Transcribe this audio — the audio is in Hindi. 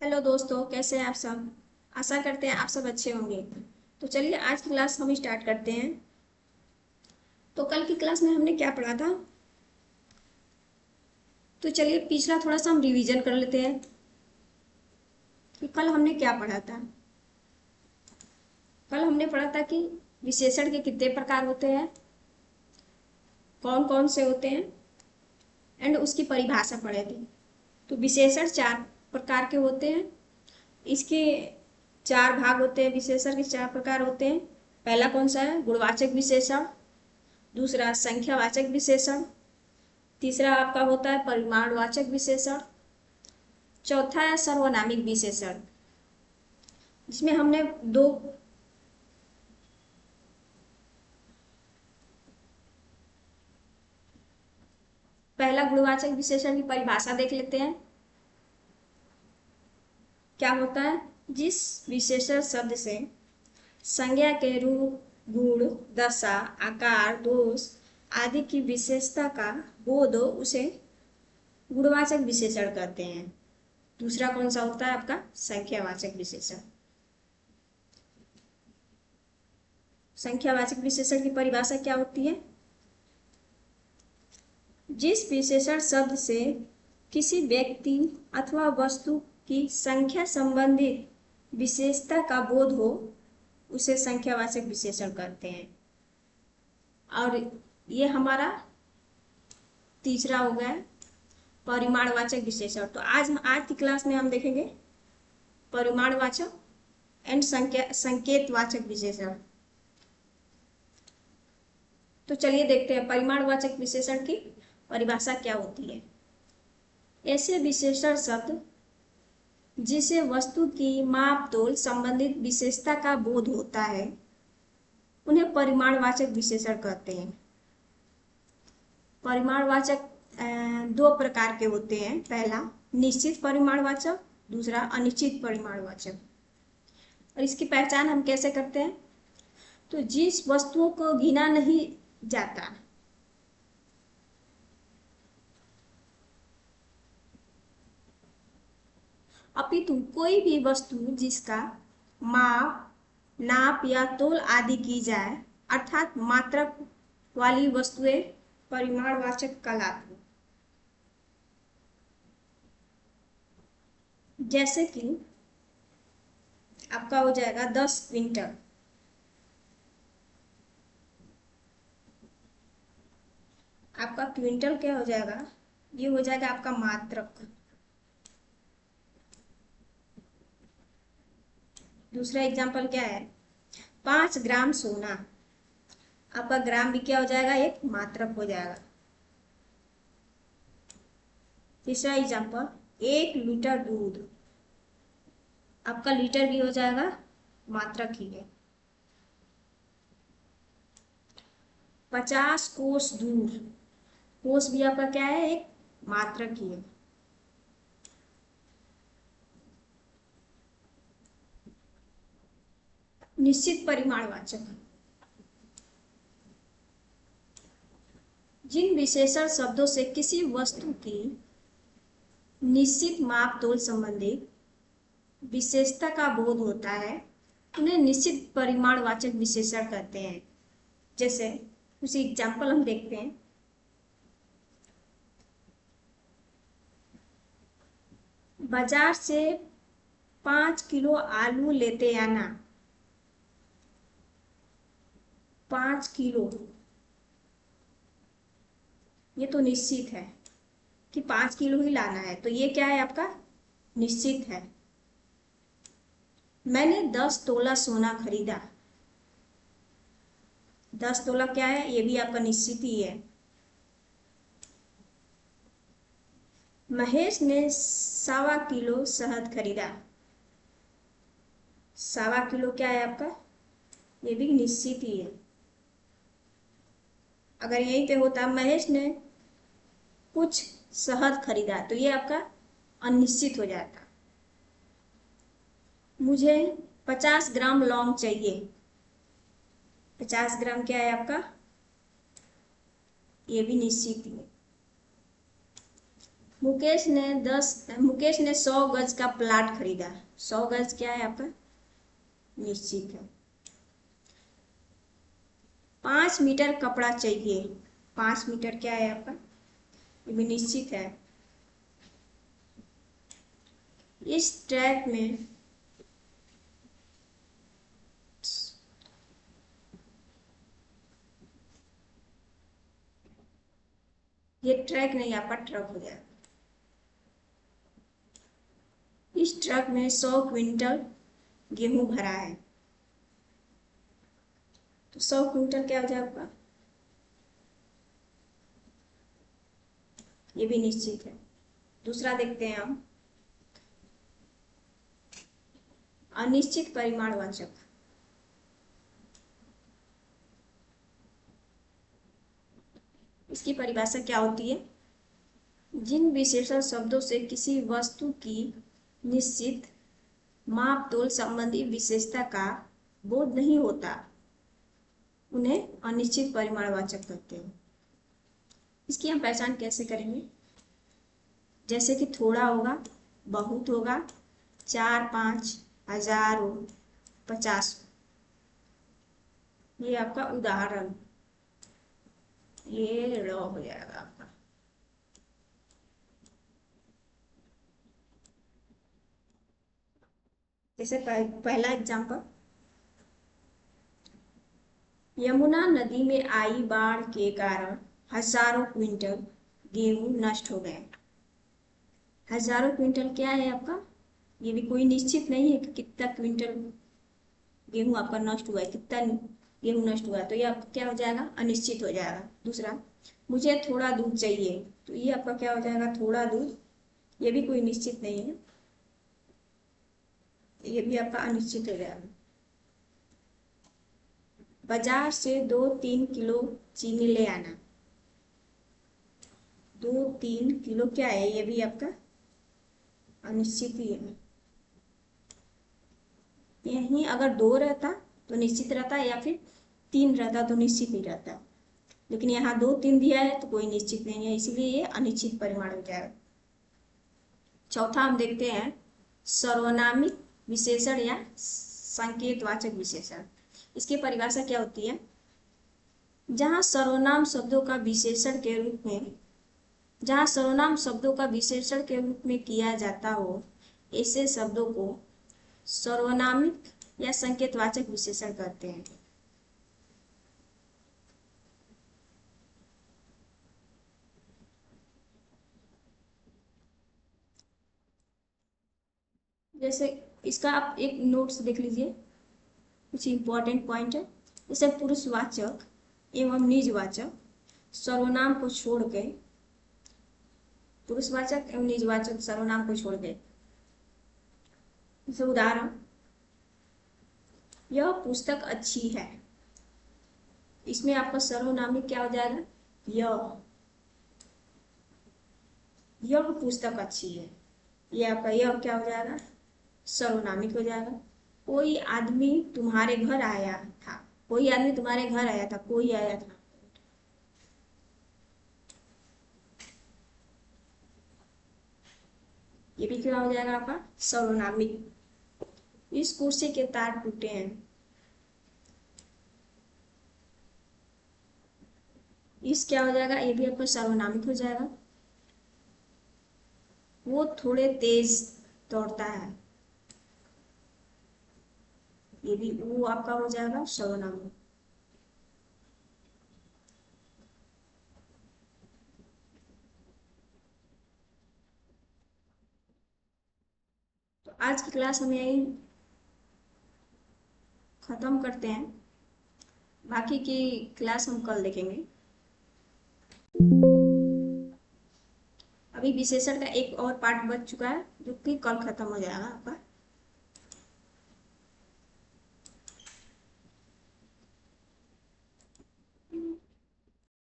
हेलो दोस्तों, कैसे हैं आप सब। आशा करते हैं आप सब अच्छे होंगे। तो चलिए आज की क्लास हम स्टार्ट करते हैं। तो कल की क्लास में हमने क्या पढ़ा था। तो चलिए पिछला थोड़ा सा हम रिवीजन कर लेते हैं कि कल हमने क्या पढ़ा था। कल हमने पढ़ा था कि विशेषण के कितने प्रकार होते हैं, कौन कौन से होते हैं, एंड उसकी परिभाषा पढ़े थे। तो विशेषण चार प्रकार के होते हैं। इसके चार भाग होते हैं। विशेषण के चार प्रकार होते हैं। पहला कौन सा है? गुणवाचक विशेषण। दूसरा संख्यावाचक विशेषण। तीसरा आपका होता है परिमाणवाचक विशेषण। चौथा है सर्वनामिक विशेषण, जिसमें हमने दो पहला गुणवाचक विशेषण की परिभाषा देख लेते हैं। क्या होता है? जिस विशेषण शब्द से संज्ञा के रूप, गुण, दशा, आकार, दोष आदि की विशेषता का बोध हो उसे गुणवाचक विशेषण कहते हैं। दूसरा कौन सा होता है आपका? संख्यावाचक विशेषण। संख्यावाचक विशेषण की परिभाषा क्या होती है? जिस विशेषण शब्द से किसी व्यक्ति अथवा वस्तु की संख्या संबंधित विशेषता का बोध हो उसे संख्यावाचक विशेषण कहते हैं। और ये हमारा तीसरा हो गया परिमाणवाचक विशेषण। तो आज की क्लास में हम देखेंगे परिमाणवाचक एंड संकेतवाचक विशेषण। तो चलिए देखते हैं परिमाणवाचक विशेषण की परिभाषा क्या होती है। ऐसे विशेषण शब्द जिसे वस्तु की माप तोल संबंधित विशेषता का बोध होता है उन्हें परिमाणवाचक विशेषण कहते हैं। परिमाणवाचक दो प्रकार के होते हैं। पहला निश्चित परिमाणवाचक, दूसरा अनिश्चित परिमाणवाचक। और इसकी पहचान हम कैसे करते हैं? तो जिस वस्तुओं को गिना नहीं जाता, अपितु कोई भी वस्तु जिसका माप, नाप या तोल आदि की जाए, अर्थात मात्रक वाली वस्तुएं परिमाणवाचक कहलाती। जैसे कि आपका हो जाएगा 10 क्विंटल। आपका क्विंटल क्या हो जाएगा? ये हो जाएगा आपका मात्रक। दूसरा एग्जाम्पल क्या है? 5 ग्राम सोना। आपका ग्राम भी क्या हो जाएगा? एक मात्रक हो जाएगा। तीसरा एग्जाम्पल 1 लीटर दूध। आपका लीटर भी हो जाएगा मात्रक ही है। 50 कोस दूर। कोस भी आपका क्या है? एक मात्रक ही है। निश्चित परिमाणवाचक जिन विशेषण शब्दों से किसी वस्तु की निश्चित माप तोल संबंधी विशेषता का बोध होता है उन्हें निश्चित परिमाणवाचक विशेषण कहते हैं। जैसे कुछ एग्जाम्पल हम देखते हैं। बाजार से 5 किलो आलू लेते आना। 5 किलो, ये तो निश्चित है कि 5 किलो ही लाना है, तो ये क्या है? आपका निश्चित है। मैंने 10 तोला सोना खरीदा। 10 तोला क्या है? ये भी आपका निश्चित ही है। महेश ने 1.25 किलो शहद खरीदा। 1.25 किलो क्या है आपका? ये भी निश्चित ही है। अगर यहीं पे होता महेश ने कुछ शहद खरीदा तो ये आपका अनिश्चित हो जाता। मुझे 50 ग्राम लौंग चाहिए। 50 ग्राम क्या है आपका? ये भी निश्चित ही है। मुकेश ने 100 गज का प्लाट खरीदा। 100 गज क्या है आपका? निश्चित है। 5 मीटर कपड़ा चाहिए। 5 मीटर क्या है आपका? ये भी निश्चित है। इस ट्रैक में ये ट्रक नहीं, आपका ट्रक हो जाएगा। इस ट्रक में 100 क्विंटल गेहूं भरा है। तो 100 क्विंटल क्या हो जाएगा आपका? ये भी निश्चित है। दूसरा देखते हैं हम, अनिश्चित परिमाणवाचक। इसकी परिभाषा क्या होती है? जिन विशेषण शब्दों से किसी वस्तु की निश्चित माप तोल संबंधी विशेषता का बोध नहीं होता, उन्हें अनिश्चित परिमाणवाचक कहते हैं। इसकी हम पहचान कैसे करेंगे? जैसे कि थोड़ा होगा, बहुत होगा, 4, 5, 1000 हो, 50। ये आपका उदाहरण, ये ड़ हो जाएगा आपका। जैसे पहला एग्जांपल, यमुना नदी में आई बाढ़ के कारण हजारों क्विंटल गेहूं नष्ट हो गए। हजारों क्विंटल क्या है आपका? ये भी कोई निश्चित नहीं है कि कितना क्विंटल गेहूं आपका नष्ट हुआ है, कितना गेहूं नष्ट हुआ है। तो ये आपका क्या हो जाएगा? अनिश्चित हो जाएगा। दूसरा, मुझे थोड़ा दूध चाहिए। तो ये आपका क्या हो जाएगा? थोड़ा दूध। ये भी कोई निश्चित नहीं है, ये भी आपका अनिश्चित हो जाएगा। बाजार से 2-3 किलो चीनी ले आना। 2-3 किलो क्या है? ये भी आपका अनिश्चित ही है। यहीं अगर 2 रहता तो निश्चित रहता, या फिर 3 रहता तो निश्चित नहीं रहता। लेकिन यहाँ 2-3 दिया है तो कोई निश्चित नहीं है, इसलिए ये अनिश्चित परिमाण हो जाएगा। चौथा हम देखते हैं, सर्वनामिक विशेषण या संकेतवाचक विशेषण। इसकी परिभाषा क्या होती है? जहाँ सर्वनाम शब्दों का विशेषण के रूप में जहाँ सर्वनाम शब्दों का विशेषण के रूप में किया जाता हो, ऐसे शब्दों को सर्वनामिक या संकेतवाचक विशेषण कहते हैं। जैसे इसका आप एक नोट्स देख लीजिए, कुछ इंपॉर्टेंट पॉइंट है। जैसे पुरुषवाचक एवं निजवाचक सर्वनाम को छोड़ के, पुरुषवाचक एवं निजवाचक सर्वनाम को छोड़ के, जैसे उदाहरण, यह पुस्तक अच्छी है। इसमें आपका सर्वनामिक क्या हो जाएगा? यह पुस्तक अच्छी है। ये आपका यह क्या हो जाएगा? सर्वनामिक हो जाएगा। कोई आदमी तुम्हारे घर आया था। कोई आदमी तुम्हारे घर आया था, कोई आया था। ये भी क्या हो जाएगा आपका? सर्वनामिक। इस कुर्सी के तार टूटे हैं। इस क्या हो जाएगा? ये भी आपका सर्वनामिक हो जाएगा। वो थोड़े तेज दौड़ता है। ये भी वो आपका हो जाएगा सर्वनामिक। तो आज की क्लास हम यही खत्म करते हैं। बाकी की क्लास हम कल देखेंगे। अभी विशेषण का एक और पार्ट बच चुका है, जो कि कल खत्म हो जाएगा आपका।